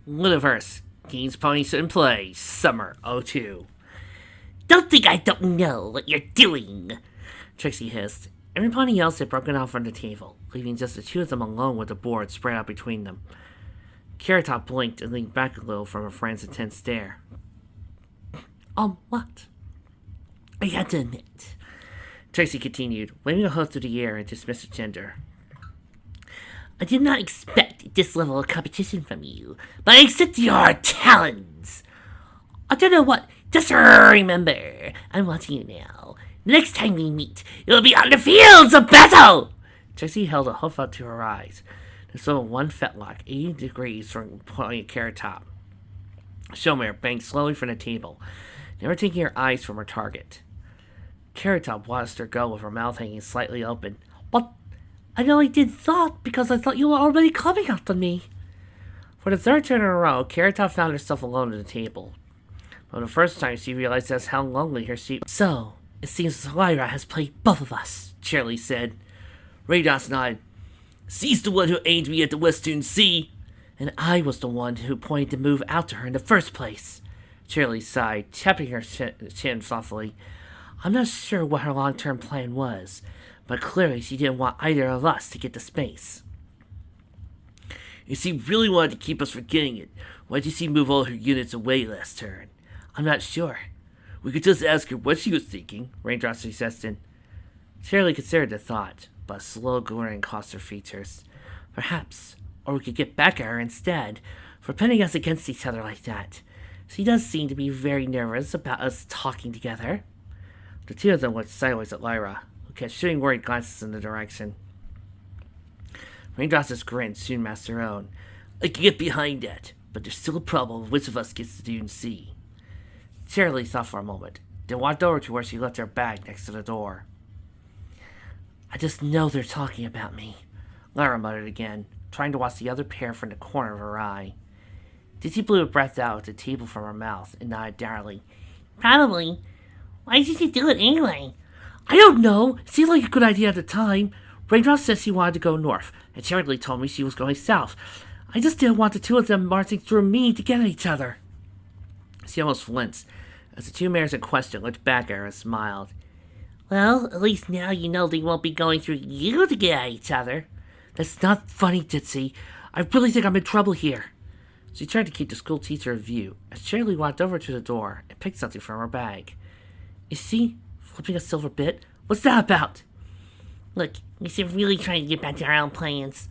Lunaverse Games, ponies, and play. Summer '02. Don't think I don't know what you're doing, Trixie hissed. Every pony else had broken off from the table, leaving just the two of them alone with the board spread out between them. Carrot Top blinked and leaned back a little from her friend's intense stare. What? I had to admit, Trixie continued, waving a hook through the air and dismissed the gender. I did not expect this level of competition from you, but I accept your talents. I don't know what. Just remember, I'm watching you now. The next time we meet, it'll be on the fields of battle! Trixie held a hoof up to her eyes. They saw one fetlock 80 degrees from pointing at Carrot Top. Showmare banked slowly from the table, never taking her eyes from her target. Carrot Top watched her go with her mouth hanging slightly open. But I only did that because I thought you were already coming after me. For the third turn in a row, Carrot Top found herself alone at the table. For the first time, she realized just how lonely her seat was. So, it seems Lyra has played both of us, Shirley said. Rados nodded. She's the one who aimed me at the Western Sea, and I was the one who pointed the move out to her in the first place. Shirley sighed, tapping her chin thoughtfully. I'm not sure what her long-term plan was, but clearly she didn't want either of us to get to space. If she really wanted to keep us from getting it, why did she move all her units away last turn? I'm not sure. We could just ask her what she was thinking, Raindrop suggested. Shirley considered the thought, but a slow glittering crossed her features. Perhaps, or we could get back at her instead, for pinning us against each other like that. She does seem to be very nervous about us talking together. The two of them looked sideways at Lyra, who kept shooting worried glances in the direction. Raindrop's grin soon masked her own. I can get behind that, but there's still a problem of which of us gets to Dune Sea. Shirley thought for a moment, then walked over to where she left her bag next to the door. I just know they're talking about me, Lyra muttered again, trying to watch the other pair from the corner of her eye. Dizzy blew a breath out at the table from her mouth and nodded dourly. Probably. Why did you do it anyway? I don't know. It seemed like a good idea at the time. Raindrop said she wanted to go north, and Shirley told me she was going south. I just didn't want the two of them marching through me to get at each other. She almost flinched as the two mares in question looked back at her and smiled. Well, at least now you know they won't be going through you to get at each other. That's not funny, Ditsy. I really think I'm in trouble here. She tried to keep the school teacher in view as Shirley walked over to the door and picked something from her bag. Is she flipping a silver bit? What's that about? Look, we should really try to get back to our own plans,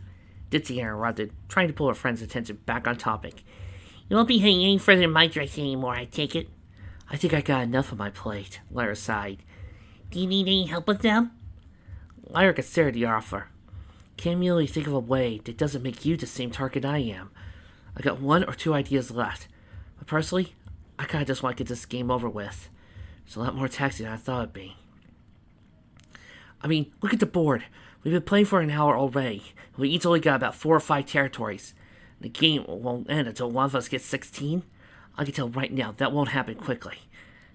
Ditsy interrupted, trying to pull her friend's attention back on topic. You won't be heading any further in my direction anymore, I take it? I think I got enough on my plate, Lyra sighed. Do you need any help with them? Lyra considered the offer. Can't really think of a way that doesn't make you the same target I am. I got one or two ideas left, but personally, I kinda just want to get this game over with. It's a lot more taxing than I thought it'd be. I mean, look at the board. We've been playing for an hour already, and we each only got about 4 or 5 territories. The game won't end until one of us gets 16. I can tell right now that won't happen quickly.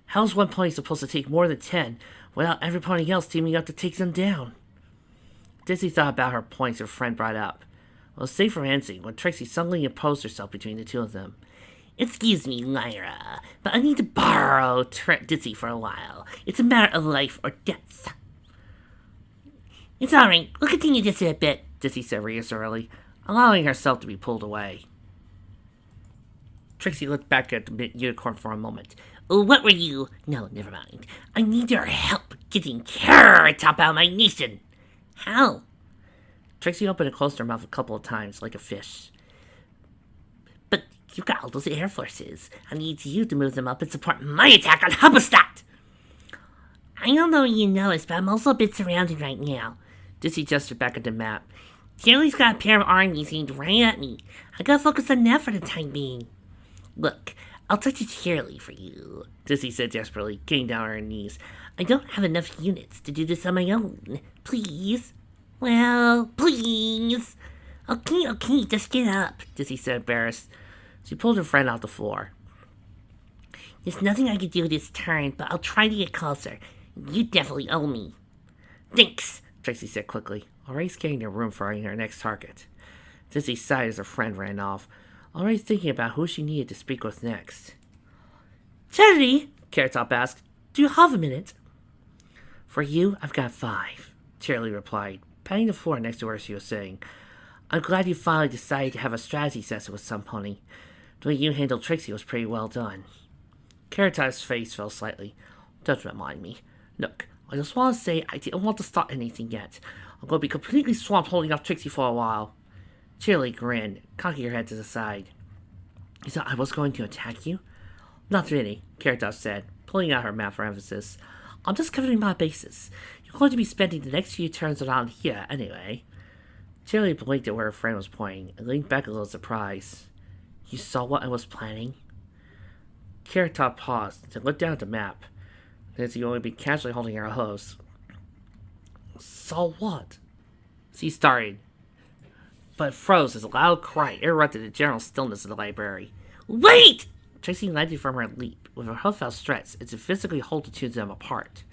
How's one pony supposed to take more than 10 without every pony else teaming up to take them down? Dizzy thought about her points her friend brought up. It was safe for Nancy when Trixie suddenly imposed herself between the two of them. Excuse me, Lyra, but I need to borrow Dizzy for a while. It's a matter of life or death. It's alright, we'll continue this in a bit, Dizzy said reassuringly, allowing herself to be pulled away. Trixie looked back at the unicorn for a moment. What were you? No, never mind. I need your help getting Carrot Top out of my nation. How? Trixie opened and closed her mouth a couple of times, like a fish. But you've got all those air forces. I need you to move them up and support my attack on Hubblestadt. I don't know you know this, but I'm also a bit surrounded right now. Dizzy gestured back at the map. Shirley's got a pair of armies aimed right at me. I gotta focus on that for the time being. Look, I'll touch it Shirley for you, Dizzy said desperately, getting down on her knees. I don't have enough units to do this on my own. Please? Well, please. Okay, just get up, Dizzy said embarrassed. She pulled her friend off the floor. There's nothing I can do this turn, but I'll try to get closer. You definitely owe me. Thanks, Trixie said quickly, already scanning the room for her next target. Dizzy sighed as her friend ran off. already thinking about who she needed to speak with next. Charity, Carrot Top asked, do you have a minute? For you, I've got 5, Charlie replied, patting the floor next to where she was sitting. I'm glad you finally decided to have a strategy session with some pony. The way you handled Trixie was pretty well done. Carrot Top's face fell slightly. Don't remind me. Look, I just want to say I didn't want to start anything yet. I'm going to be completely swamped holding off Trixie for a while. Charlie grinned, cocking her head to the side. You thought I was going to attack you? Not really, Carrot Top said, pulling out her map for emphasis. I'm just covering my bases. You're going to be spending the next few turns around here anyway. Charlie blinked at where her friend was pointing and leaned back a little surprised. You saw what I was planning? Carrot Top paused and looked down at the map, as he only been casually holding her hose. Saw what? She started, but froze as a loud cry interrupted the general stillness of the library. Wait! Trixie landed from her leap, with her hoof outstretched as if physically hold the two of them apart.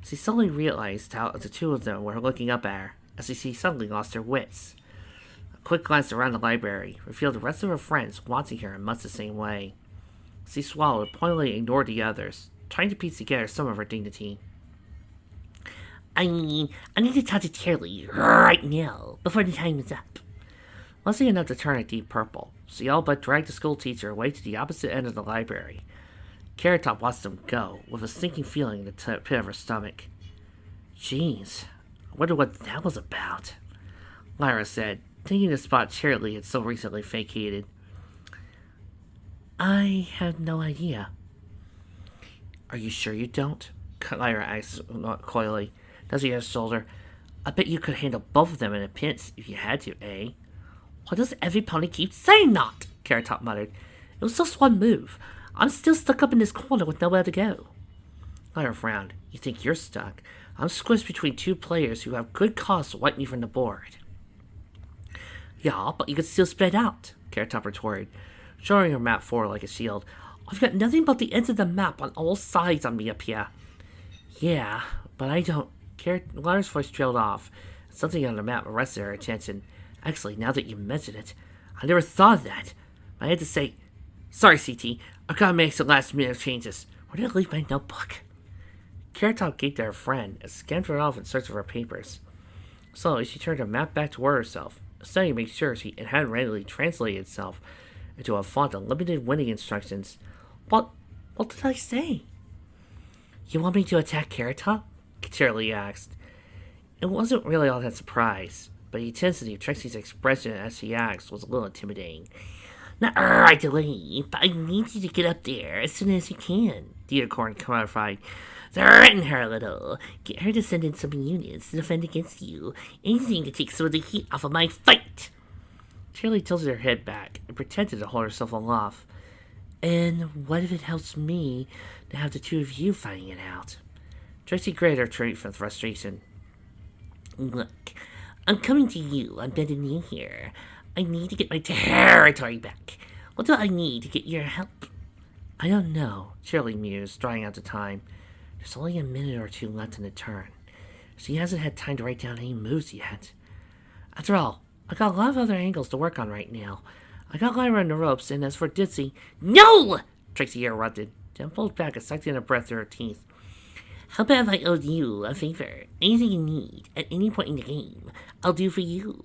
She suddenly realized how the two of them were looking up at her, as she suddenly lost her wits. A quick glance around the library revealed the rest of her friends watching her in much the same way. She swallowed and pointedly ignored the others, trying to piece together some of her dignity. I need to talk to Charlie right now, before the time is up. Lusty enough to turn a deep purple, she all but dragged the school teacher away to the opposite end of the library. Carrot Top watched them go, with a sinking feeling in the pit of her stomach. Jeez, I wonder what that was about, Lyra said, taking the spot Charlie had so recently vacated. I had no idea. Are you sure you don't? Lyra asked coyly, nudging her shoulder. I bet you could handle both of them in a pinch if you had to, eh? Why does every pony keep saying that? Carrot Top muttered. It was just one move. I'm still stuck up in this corner with nowhere to go. Lyra frowned. You think you're stuck? I'm squished between 2 players who have good cause to wipe me from the board. Yeah, but you could still spread out, Carrot Top retorted, showing her map forward like a shield. I've got nothing but the ends of the map on all sides on me up here. Yeah, but I don't... Lyra's voice trailed off. Something on the map arrested her attention. Actually, now that you mention it, I never thought of that. I had to say, sorry, CT, I've got to make some last-minute changes. Where did I leave my notebook? Carrot Top gaped at her friend and scanned her off in search of her papers. Slowly, she turned her map back toward herself, studying to make sure it hadn't randomly translated itself into a font of limited winning instructions. What did I say? You want me to attack Carrot Top? Charlie asked. It wasn't really all that surprised, but the intensity of Trixie's expression as she asked was a little intimidating. Not right away, but I need you to get up there as soon as you can, the unicorn clarified. Threaten her a little. Get her to send in some units to defend against you. Anything to take some of the heat off of my fight. Charlie tilted her head back and pretended to hold herself aloft. And what if it helps me to have the two of you fighting it out? Trixie gritted her teeth from frustration. Look, I'm coming to you on bended knee here. I need to get my territory back. What do I need to get your help? I don't know, Charlie mused, drawing out the time. There's only a minute or 2 left in the turn. She hasn't had time to write down any moves yet. After all, I got a lot of other angles to work on right now. I got Lyra in the ropes, and as for Ditzy... No! Trixie interrupted, then pulled back and sucked in a breath through her teeth. How about if I owed you a favor? Anything you need, at any point in the game, I'll do for you.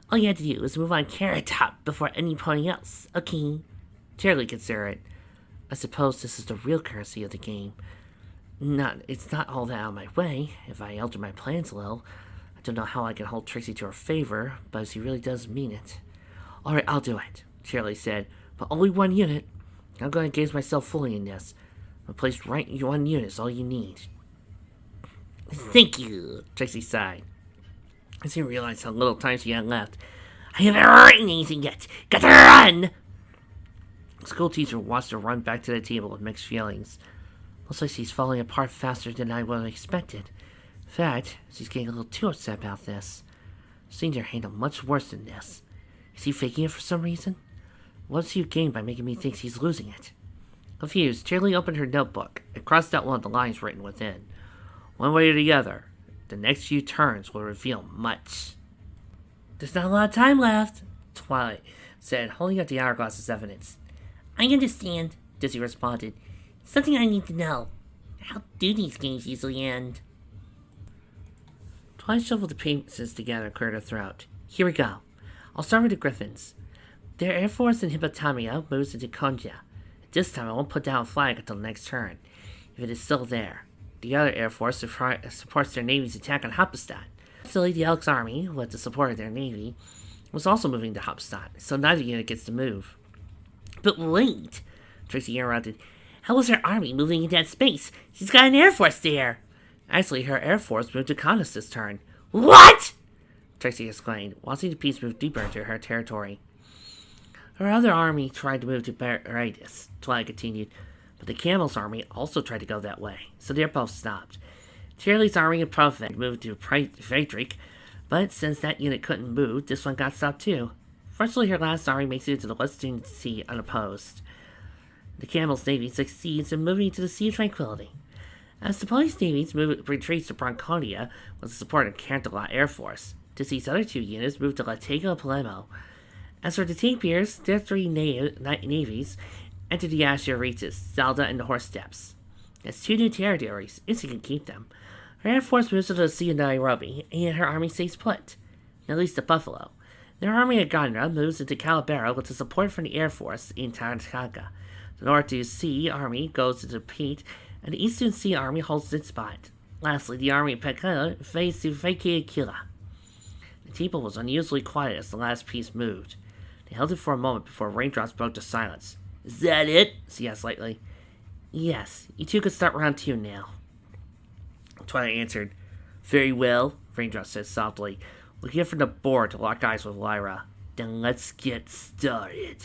All you have to do is move on Carrot Top before anything else, okay? Charlie considered it. I suppose this is the real currency of the game. It's not all that out of my way, if I alter my plans a little. I don't know how I can hold Trixie to her favor, but she really does mean it. Alright, I'll do it, Charlie said, but only 1 unit. I'm going to engage myself fully in this. I'll place right 1 unit is all you need. Thank you, Trixie sighed, as he realized how little time she had left. I haven't written anything yet. Got to run! The school teacher watched her run back to the table with mixed feelings. Looks like she's falling apart faster than I would have expected. In fact, she's getting a little too upset about this. I've seen her handle much worse than this. Is he faking it for some reason? What does he gain by making me think she's losing it? Confused, Charlie opened her notebook and crossed out one of the lines written within. One way or the other, the next few turns will reveal much. There's not a lot of time left, Twilight said, holding up the hourglass as evidence. I understand, Dizzy responded. Something I need to know. How do these games usually end? Twilight shuffled the pieces together and cleared her throat. Here we go. I'll start with the Griffins. Their Air Force in Hippopotamia moves into Konja. This time I won't put down a flag until the next turn, if it is still there. The other Air Force supports their Navy's attack on Hauptstadt. Silly, the Elks Army, with the support of their Navy, was also moving to Hauptstadt, so neither unit gets to move. But wait, Trixie interrupted. How was her army moving into that space? She's got an Air Force there! Actually, her Air Force moved to Kaunas this turn. What? Trixie exclaimed, watching the piece move deeper into her territory. Her other army tried to move to Beridus, Twilight continued, but the Camel's army also tried to go that way, so they're both stopped. Tyrley's army of Profet moved to Friedrich, but since that unit couldn't move, this one got stopped too. Fortunately, her last army makes it into the Western Sea unopposed. The Camel's navy succeeds in moving to the Sea of Tranquility. As the police navies retreats to Branconia with the support of Cantalot Air Force, Dizzy's other two units moved to Latego and Palermo. As for the Tapirs, their three navies entered the Azure Reaches, Zelda, and the Horse Steppes. As two new territories, if she can keep them. Her Air Force moves to the Sea of Nairobi, and her army stays put, at least at Buffalo. Their army at Gondra moves into Calabaro with the support from the Air Force in Tanganyika. The North Sea Army goes to Pete, and the Eastern Sea Army holds its spot. Lastly, the army of Pekela fades to Vaikiakila. The table was unusually quiet as the last piece moved. They held it for a moment before raindrops broke the silence. Is that it? She asked lightly. Yes, you two could start round 2 now. Twilight answered. Very well, Raindrop said softly, looking up from the board to lock eyes with Lyra. Then let's get started.